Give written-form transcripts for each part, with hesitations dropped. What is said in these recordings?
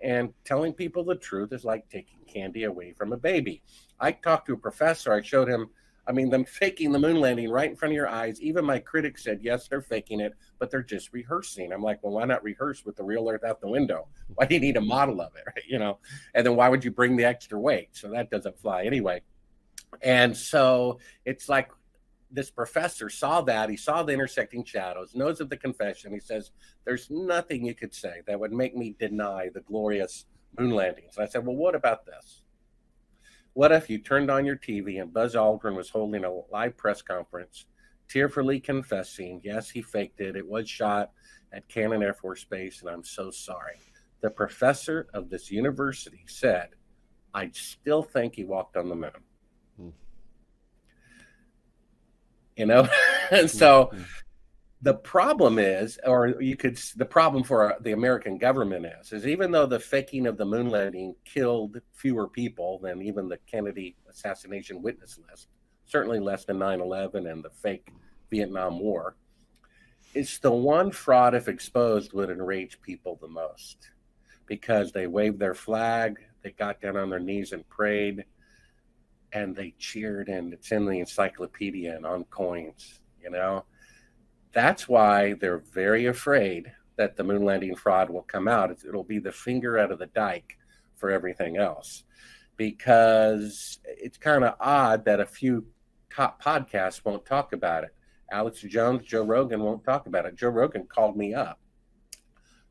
and telling people the truth is like taking candy away from a baby. I talked to a professor. I showed him, them faking the moon landing right in front of your eyes. Even my critics said, yes, they're faking it, but they're just rehearsing. I'm like, well, why not rehearse with the real Earth out the window? Why do you need a model of it, right? And then why would you bring the extra weight? So that doesn't fly anyway. And so it's like this professor saw that. He saw the intersecting shadows, knows of the confession. He says, there's nothing you could say that would make me deny the glorious moon landings. And I said, well, what about this? What if you turned on your TV and Buzz Aldrin was holding a live press conference, tearfully confessing, yes, he faked it. It was shot at Cannon Air Force Base, and I'm so sorry. The professor of this university said, I still think he walked on the moon. And so the problem is, the problem for the American government is even though the faking of the moon landing killed fewer people than even the Kennedy assassination witness list, certainly less than 9/11 and the fake Vietnam War, it's the one fraud, if exposed, would enrage people the most, because they waved their flag, they got down on their knees and prayed, and they cheered, and it's in the encyclopedia and on coins, That's why they're very afraid that the moon landing fraud will come out. It'll be the finger out of the dike for everything else, because it's kind of odd that a few top podcasts won't talk about it. Alex Jones, Joe Rogan won't talk about it. Joe Rogan called me up,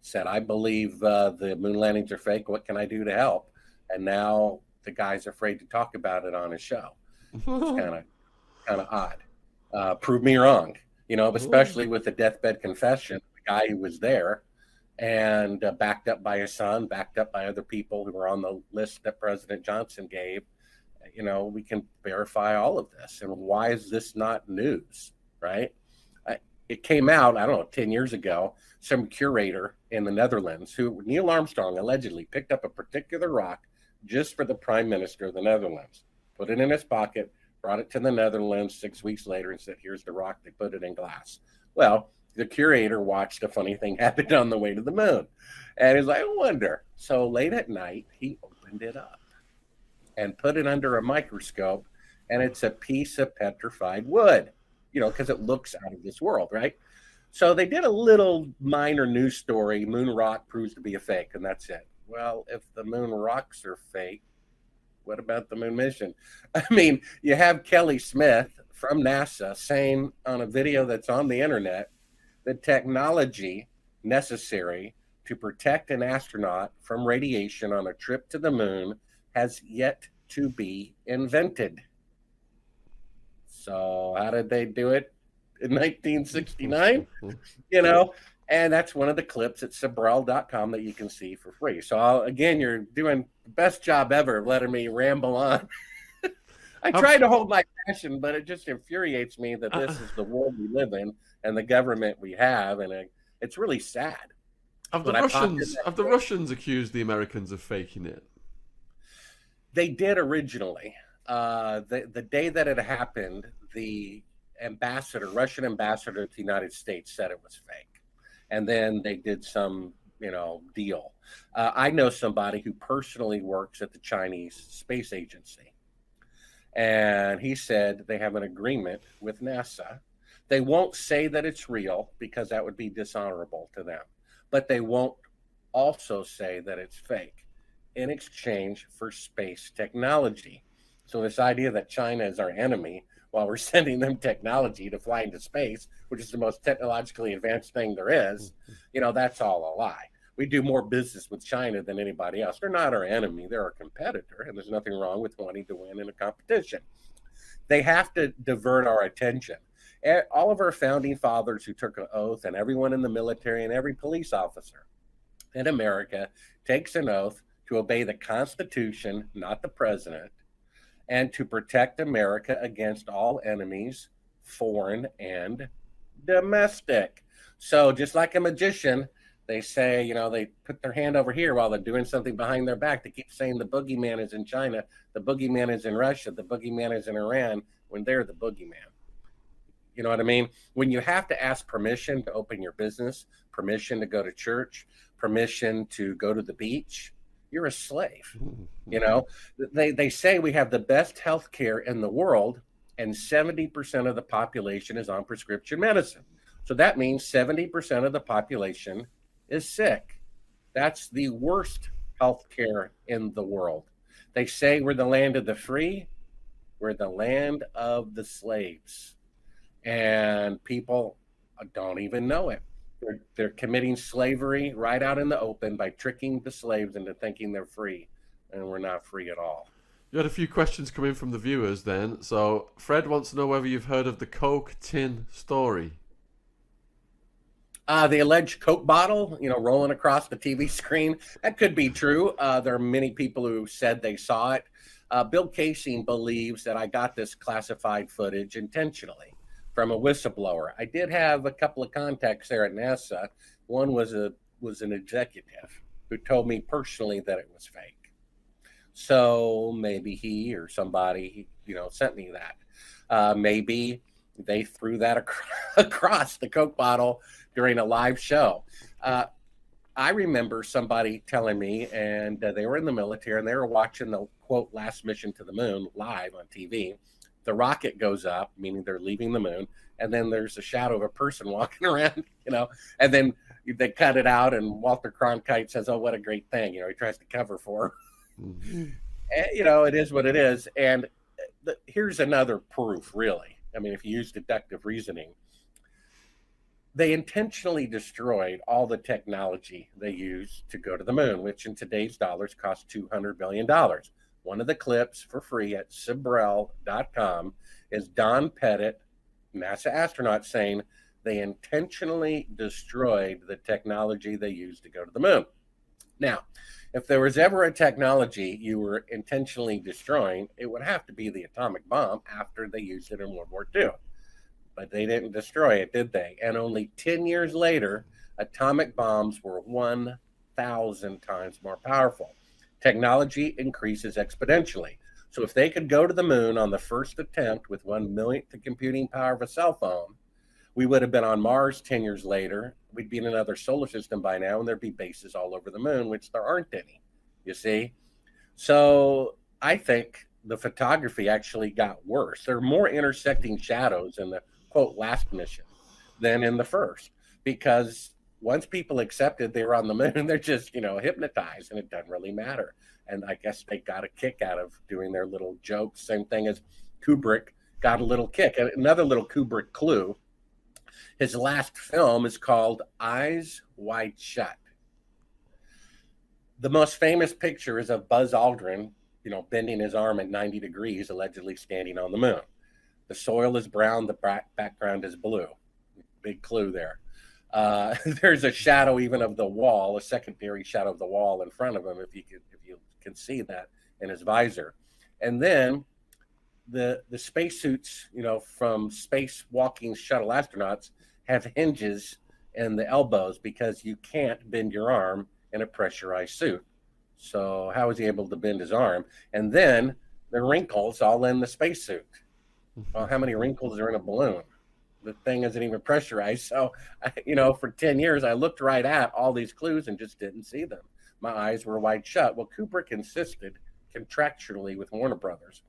said, I believe the moon landings are fake. What can I do to help? And now the guy's afraid to talk about it on his show. It's kind of odd. Prove me wrong, especially with the deathbed confession, the guy who was there and backed up by his son, backed up by other people who were on the list that President Johnson gave. We can verify all of this. And why is this not news, right? It came out, 10 years ago, some curator in the Netherlands who, Neil Armstrong, allegedly picked up a particular rock just for the prime minister of the Netherlands, put it in his pocket, brought it to the Netherlands 6 weeks later and said, here's the rock. They put it in glass. Well, the curator watched a funny thing happen on the way to the moon. And he's like, I wonder. So late at night, he opened it up and put it under a microscope. And it's a piece of petrified wood, because it looks out of this world, right? So they did a little minor news story. Moon rock proves to be a fake, and that's it. Well, if the moon rocks are fake, what about the moon mission? You have Kelly Smith from NASA saying on a video that's on the internet, the technology necessary to protect an astronaut from radiation on a trip to the moon has yet to be invented. So how did they do it in 1969? And that's one of the clips at Sibrel.com that you can see for free. So again, you're doing the best job ever of letting me ramble on. I try to hold my passion, but it just infuriates me that this is the world we live in and the government we have, and it's really sad. Have the Russians accused the Americans of faking it? They did originally. The day that it happened, the Russian ambassador to the United States said it was fake. And then they did some, deal. I know somebody who personally works at the Chinese Space Agency. And he said they have an agreement with NASA. They won't say that it's real because that would be dishonorable to them. But they won't also say that it's fake in exchange for space technology. So this idea that China is our enemy while we're sending them technology to fly into space, which is the most technologically advanced thing there is, that's all a lie. We do more business with China than anybody else. They're not our enemy. They're our competitor, and there's nothing wrong with wanting to win in a competition. They have to divert our attention. All of our founding fathers who took an oath, and everyone in the military and every police officer in America takes an oath to obey the Constitution, not the president, and to protect America against all enemies, foreign and domestic. So just like a magician, they say, they put their hand over here while they're doing something behind their back. They keep saying the boogeyman is in China, the boogeyman is in Russia, the boogeyman is in Iran, when they're the boogeyman. You know what I mean? When you have to ask permission to open your business, permission to go to church, permission to go to the beach, you're a slave. You know, they say we have the best health care in the world, and 70% of the population is on prescription medicine. So that means 70% of the population is sick. That's the worst health care in the world. They say we're the land of the free, we're the land of the slaves. And people don't even know it. They're committing slavery right out in the open by tricking the slaves into thinking they're free, and we're not free at all. You had a few questions come in from the viewers then. So Fred wants to know whether you've heard of the Coke tin story. The alleged Coke bottle, rolling across the TV screen, that could be true. There are many people who said they saw it. Bill Casey believes that I got this classified footage intentionally from a whistleblower. I did have a couple of contacts there at NASA. One was an executive who told me personally that it was fake. So maybe he or somebody, sent me that. Maybe they threw that across the Coke bottle during a live show. I remember somebody telling me, and they were in the military, and they were watching the, quote, last mission to the moon live on TV. The rocket goes up, meaning they're leaving the moon, and then there's a shadow of a person walking around, and then they cut it out, and Walter Cronkite says, oh, what a great thing. He tries to cover for her. Mm-hmm. And, it is what it is. And here's another proof, really. I mean, if you use deductive reasoning, they intentionally destroyed all the technology they used to go to the moon, which in today's dollars cost $200 billion. One of the clips for free at Sibrel.com is Don Pettit, NASA astronaut, saying they intentionally destroyed the technology they used to go to the moon. Now, if there was ever a technology you were intentionally destroying, it would have to be the atomic bomb after they used it in World War II. But they didn't destroy it, did they? And only 10 years later, atomic bombs were 1,000 times more powerful. Technology increases exponentially. So if they could go to the moon on the first attempt with 1/millionth the computing power of a cell phone, we would have been on Mars 10 years later. We'd be in another solar system by now, and there'd be bases all over the moon, which there aren't any, you see? So I think the photography actually got worse. There are more intersecting shadows in the, quote, last mission than in the first, because once people accepted they were on the moon, they're just, hypnotized, and it doesn't really matter. And I guess they got a kick out of doing their little jokes. Same thing as Kubrick got a little kick. Another little Kubrick clue. His last film is called Eyes Wide Shut. The most famous picture is of Buzz Aldrin, bending his arm at 90 degrees, allegedly standing on the moon. The soil is brown, the background is blue. Big clue there. There's a shadow even of the wall, a secondary shadow of the wall in front of him, if you can see that in his visor. And then the spacesuits, from space walking shuttle astronauts have hinges in the elbows because you can't bend your arm in a pressurized suit. So how was he able to bend his arm? And then the wrinkles all in the spacesuit. Well, how many wrinkles are in a balloon? The thing isn't even pressurized. So, for 10 years, I looked right at all these clues and just didn't see them. My eyes were wide shut. Well, Kubrick insisted contractually with Warner Brothers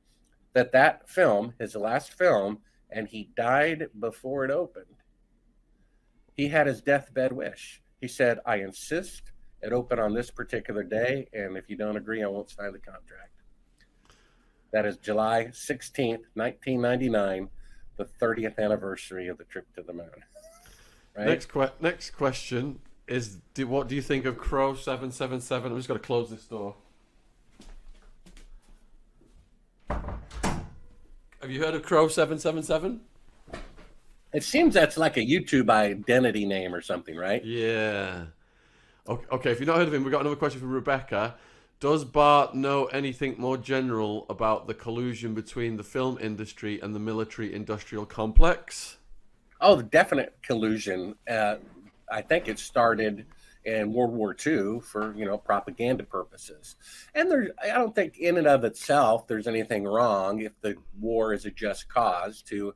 that film, his last film, and he died before it opened. He had his deathbed wish. He said, I insist it open on this particular day, and if you don't agree, I won't sign the contract. That is July 16th, 1999, the 30th anniversary of the trip to the moon. Right? Next question is, what do you think of Crow 777? I'm just going to close this door. Have you heard of Crow 777? It seems that's like a YouTube identity name or something, right? Yeah. Okay, if you've not heard of him, we've got another question from Rebecca. Does Bart know anything more general about the collusion between the film industry and the military-industrial complex? Oh, the definite collusion. I think it started in World War II for, propaganda purposes. And I don't think in and of itself there's anything wrong if the war is a just cause to,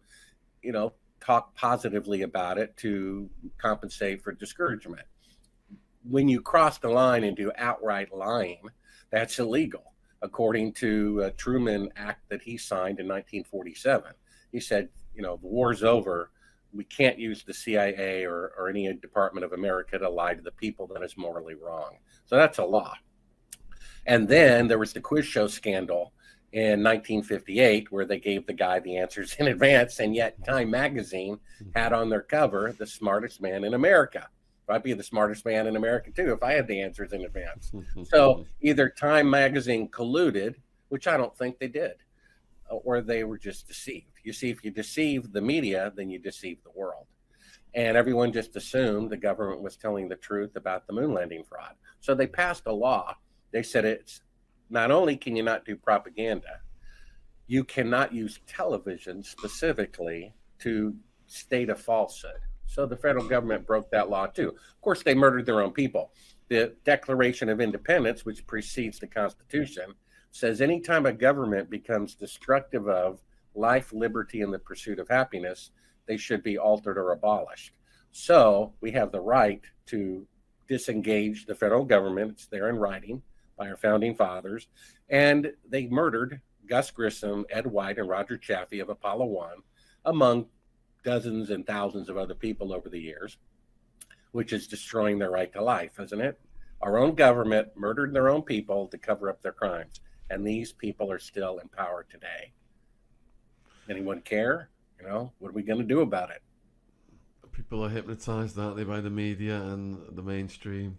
talk positively about it to compensate for discouragement. when you cross the line and do outright lying, that's illegal, according to a Truman Act that he signed in 1947. He said, you know, the war's over. We can't use the CIA or any Department of America to lie to the people. That is morally wrong. So that's a law. And then there was the quiz show scandal in 1958, where they gave the guy the answers in advance, and yet Time magazine had on their cover the smartest man in America. I'd be the smartest man in America too if I had the answers in advance. So either Time magazine colluded, which I don't think they did, or they were just deceived. You see, if you deceive the media, then you deceive the world. And everyone just assumed the government was telling the truth about the moon landing fraud. So they passed a law. They said it's not only can you not do propaganda, you cannot use television specifically to state a falsehood. So the federal government broke that law too. Of course, they murdered their own people. The Declaration of Independence, which precedes the Constitution, says anytime a government becomes destructive of life, liberty, and the pursuit of happiness, they should be altered or abolished. So we have the right to disengage the federal government. It's there in writing by our founding fathers. And they murdered Gus Grissom, Ed White, and Roger Chaffee of Apollo 1, among dozens and thousands of other people over the years, which is destroying their right to life, isn't it? Our own government murdered their own people to cover up their crimes, and these people are still in power today. Anyone care? You know, what are we going to do about it? People are hypnotized, aren't they, by the media and the mainstream.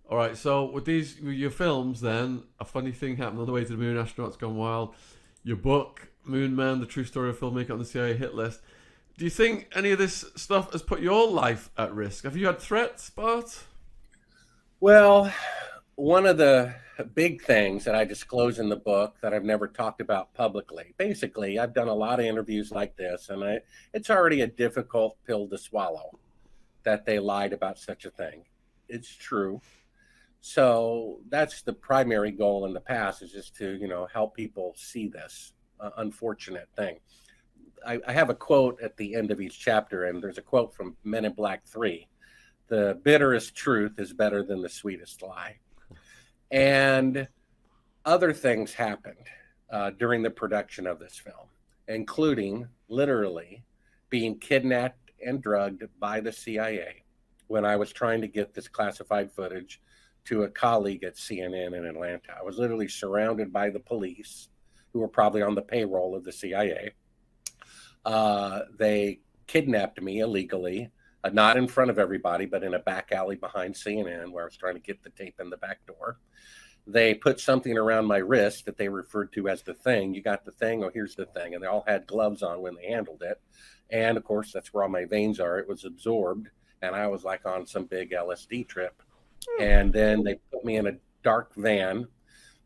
All right, so with your films, then, a funny thing happened on the way to the moon. Astronauts Gone Wild. Your book, Moonman, the true story of a filmmaker on the CIA hit list. Do you think any of this stuff has put your life at risk? Have you had threats, Bart? Well, one of the big things that I disclose in the book that I've never talked about publicly, basically, I've done a lot of interviews like this, and it's already a difficult pill to swallow that they lied about such a thing. It's true. So that's the primary goal in the past, is just to, you know, help people see this unfortunate thing. I have a quote at the end of each chapter, and there's a quote from Men in Black 3. The bitterest truth is better than the sweetest lie. And other things happened during the production of this film, including literally being kidnapped and drugged by the CIA when I was trying to get this classified footage to a colleague at CNN in Atlanta. I was literally surrounded by the police, who were probably on the payroll of the CIA. They kidnapped me illegally, not in front of everybody, but in a back alley behind CNN where I was trying to get the tape in the back door. They put something around my wrist that they referred to as the thing. You got the thing? Oh, here's the thing. And they all had gloves on when they handled it. And of course, that's where all my veins are. It was absorbed, and I was like on some big LSD trip. And then they put me in a dark van,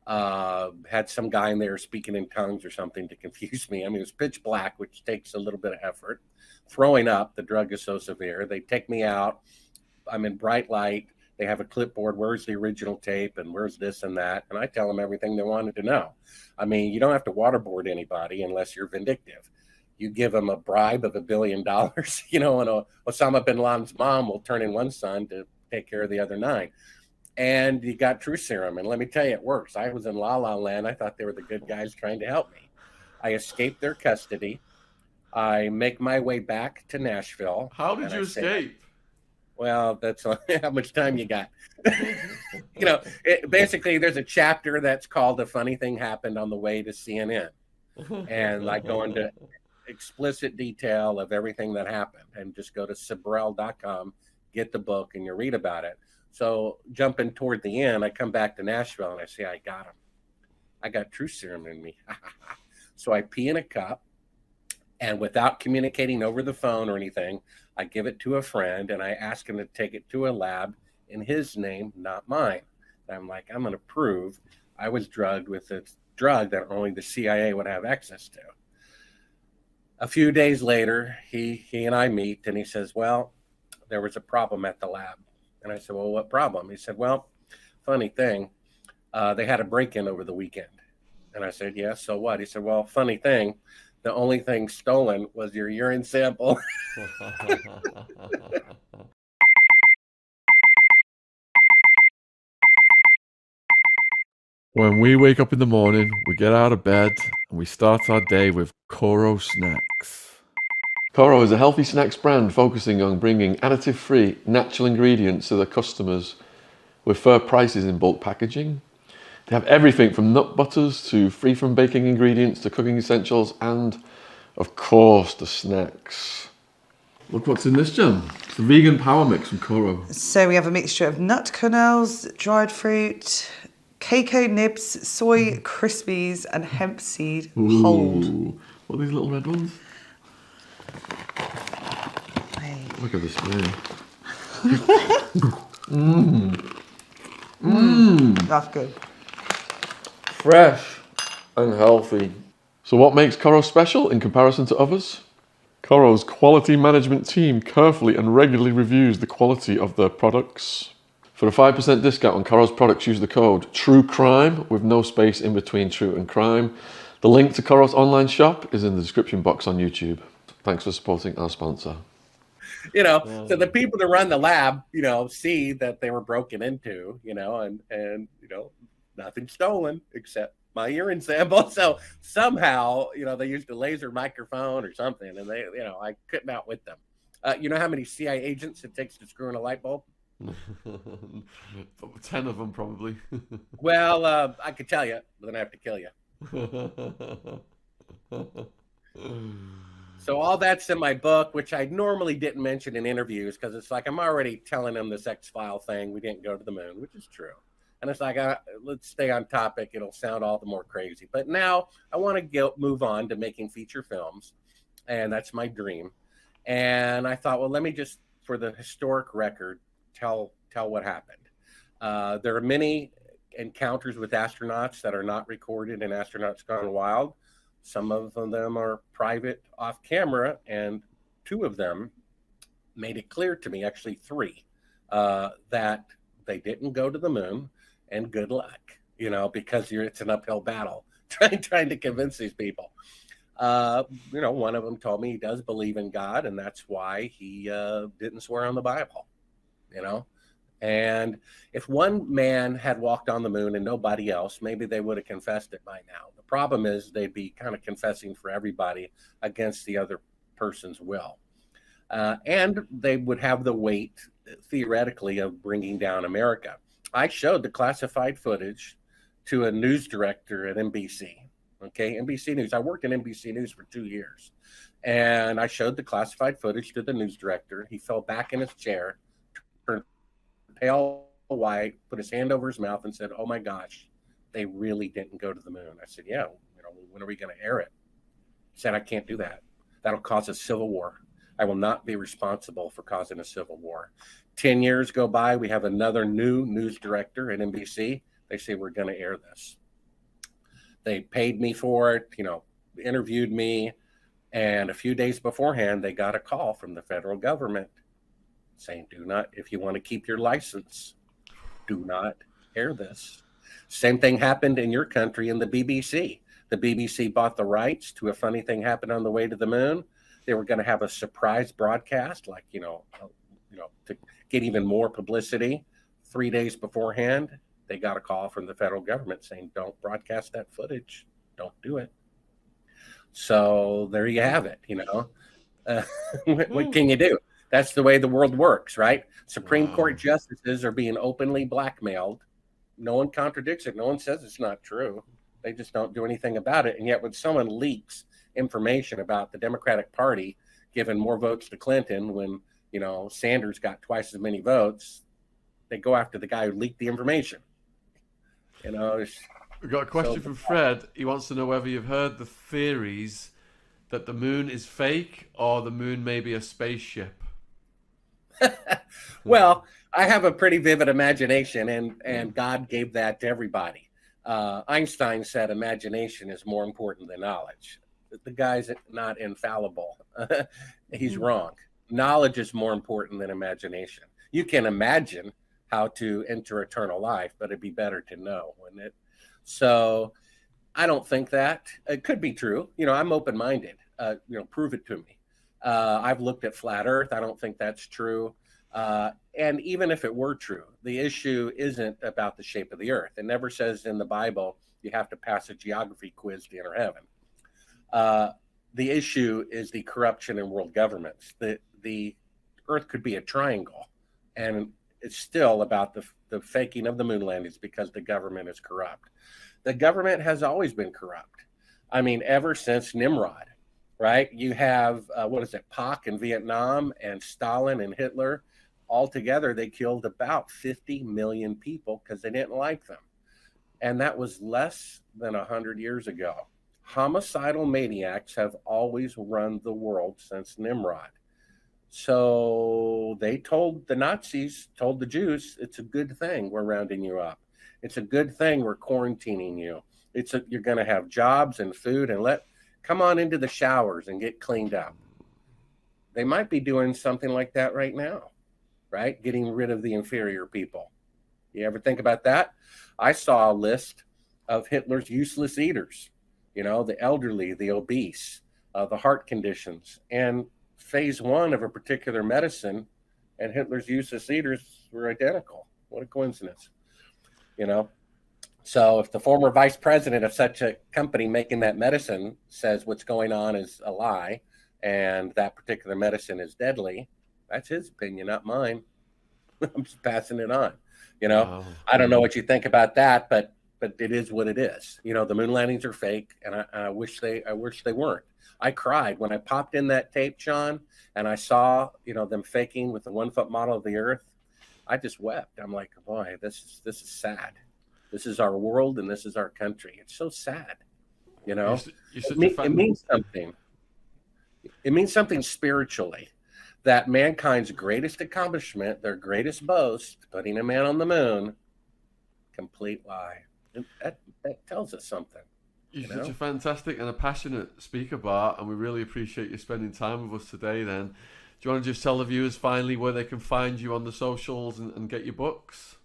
had some guy in there speaking in tongues or something to confuse me. I mean, it was pitch black, which takes a little bit of effort. Throwing up, the drug is so severe. They take me out. I'm in bright light. They have a clipboard. Where's the original tape? And where's this and that? And I tell them everything they wanted to know. I mean, you don't have to waterboard anybody unless you're vindictive. You give them a bribe of $1 billion, you know, and Osama bin Laden's mom will turn in one son to take care of the other 9. And you got True Serum. And let me tell you, it works. I was in La La Land. I thought they were the good guys trying to help me. I escaped their custody. I make my way back to Nashville. How did you escape? Well, that's how much time you got. You know, basically, there's a chapter that's called "A Funny Thing Happened on the Way to CNN," and I go into explicit detail of everything that happened. And just go to Sibrel.com, get the book, and you read about it. So jumping toward the end, I come back to Nashville and I say, I got him. I got True Serum in me. So I pee in a cup, and without communicating over the phone or anything, I give it to a friend and I ask him to take it to a lab in his name, not mine. And I'm like, I'm going to prove I was drugged with a drug that only the CIA would have access to. A few days later, he and I meet, and he says, well, there was a problem at the lab. And I said, well, what problem? He said, well, funny thing, they had a break-in over the weekend. And I said, yeah, so what? He said, well, funny thing, the only thing stolen was your urine sample. When we wake up in the morning, we get out of bed and we start our day with Koro snacks. Koro is a healthy snacks brand focusing on bringing additive-free, natural ingredients to their customers with fair prices in bulk packaging. They have everything from nut butters to free from baking ingredients to cooking essentials and, of course, the snacks. Look what's in this, Jen. It's the vegan power mix from Koro. So we have a mixture of nut kernels, dried fruit, cacao nibs, soy crispies, and hemp seed hold. What are these little red ones? Look at this man. That's good. Fresh and healthy. So what makes Koro special in comparison to others? Koro's quality management team carefully and regularly reviews the quality of their products. For a 5% discount on Koro's products, use the code TRUECRIME with no space in between true and crime. The link to Koro's online shop is in the description box on YouTube. Thanks for supporting our sponsor. So the people that run the lab, see that they were broken into, and nothing stolen except my urine sample. So somehow, they used a laser microphone or something, and they, I couldn't outwit them. You know how many CIA agents it takes to screw in a light bulb? 10 of them, probably. Well, I could tell you, but then I have to kill you. So all that's in my book, which I normally didn't mention in interviews because it's like I'm already telling them this X-File thing. We didn't go to the moon, which is true. And it's like, let's stay on topic. It'll sound all the more crazy. But now I want to move on to making feature films, and that's my dream. And I thought, well, let me just, for the historic record, tell what happened. There are many encounters with astronauts that are not recorded in Astronauts Gone Wild. Some of them are private off camera, and 2 of them made it clear to me, actually 3, that they didn't go to the moon, and good luck, because it's an uphill battle trying to convince these people. One of them told me he does believe in God, and that's why he didn't swear on the Bible, And if one man had walked on the moon and nobody else, maybe they would have confessed it by now. The problem is they'd be kind of confessing for everybody against the other person's will. And they would have the weight, theoretically, of bringing down America. I showed the classified footage to a news director at NBC. Okay, NBC News. I worked in NBC News for 2 years. And I showed the classified footage to the news director. He fell back in his chair, turned pale white, put his hand over his mouth and said, "Oh my gosh, they really didn't go to the moon." I said, "Yeah, when are we going to air it?" He said, "I can't do that. That'll cause a civil war. I will not be responsible for causing a civil war." 10 years go by. We have another new news director at NBC. They say, "We're going to air this." They paid me for it, interviewed me. And a few days beforehand, they got a call from the federal government saying, if you want to keep your license, do not air this. Same thing happened in your country in the BBC. The BBC bought the rights to A Funny Thing Happened on the Way to the Moon. They were going to have a surprise broadcast, to get even more publicity. 3 days beforehand, they got a call from the federal government saying, "Don't broadcast that footage. Don't do it." So there you have it. What can you do? That's the way the world works, right? Supreme Court justices are being openly blackmailed. No one contradicts it. No one says it's not true. They just don't do anything about it. And yet when someone leaks information about the Democratic Party giving more votes to Clinton when, Sanders got twice as many votes, they go after the guy who leaked the information. We've got a question from Fred. He wants to know whether you've heard the theories that the moon is fake or the moon may be a spaceship. Well, I have a pretty vivid imagination, and God gave that to everybody. Einstein said imagination is more important than knowledge. The guy's not infallible. He's wrong. Knowledge is more important than imagination. You can imagine how to enter eternal life, but it'd be better to know, wouldn't it? So I don't think that. It could be true. I'm open-minded. Prove it to me. I've looked at flat Earth. I don't think that's true. And even if it were true, the issue isn't about the shape of the earth. It never says in the Bible you have to pass a geography quiz to enter heaven. The issue is the corruption in world governments. The earth could be a triangle, and it's still about the faking of the moon landings because the government is corrupt. The government has always been corrupt. I mean, ever since Nimrod, right? You have, Pac in Vietnam and Stalin and Hitler. All together, they killed about 50 million people because they didn't like them. And that was less than 100 years ago. Homicidal maniacs have always run the world since Nimrod. So they told the Nazis, told the Jews, it's a good thing we're rounding you up. It's a good thing we're quarantining you. You're going to have jobs and food, and come on into the showers and get cleaned up. They might be doing something like that right now, right? Getting rid of the inferior people. You ever think about that? I saw a list of Hitler's useless eaters, the elderly, the obese, the heart conditions, and phase 1 of a particular medicine and Hitler's useless eaters were identical. What a coincidence, So if the former vice president of such a company making that medicine says what's going on is a lie and that particular medicine is deadly, that's his opinion, not mine. I'm just passing it on. Wow. I don't know what you think about that, but it is what it is. The moon landings are fake, and I wish they weren't. I cried when I popped in that tape, Shaun, and I saw, them faking with the 1-foot model of the Earth. I just wept. I'm like, boy, this is sad. This is our world, and this is our country. It's so sad. It means something. It means something spiritually. That mankind's greatest accomplishment, their greatest boast, putting a man on the moon, complete lie. That tells us something. You're such a fantastic and a passionate speaker, Bart, and we really appreciate you spending time with us today. Then, do you want to just tell the viewers finally where they can find you on the socials and get your books?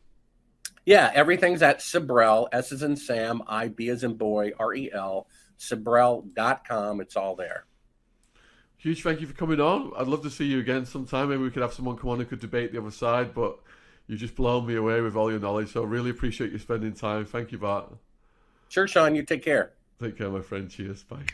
Yeah, everything's at Sibrel, S as in Sam, I, B as in boy, REL, Sibrel.com. It's all there. Huge thank you for coming on. I'd love to see you again sometime. Maybe we could have someone come on who could debate the other side, but you just blown me away with all your knowledge. So I really appreciate you spending time. Thank you, Bart. Sure, Shaun. You take care. Take care, my friend. Cheers. Bye.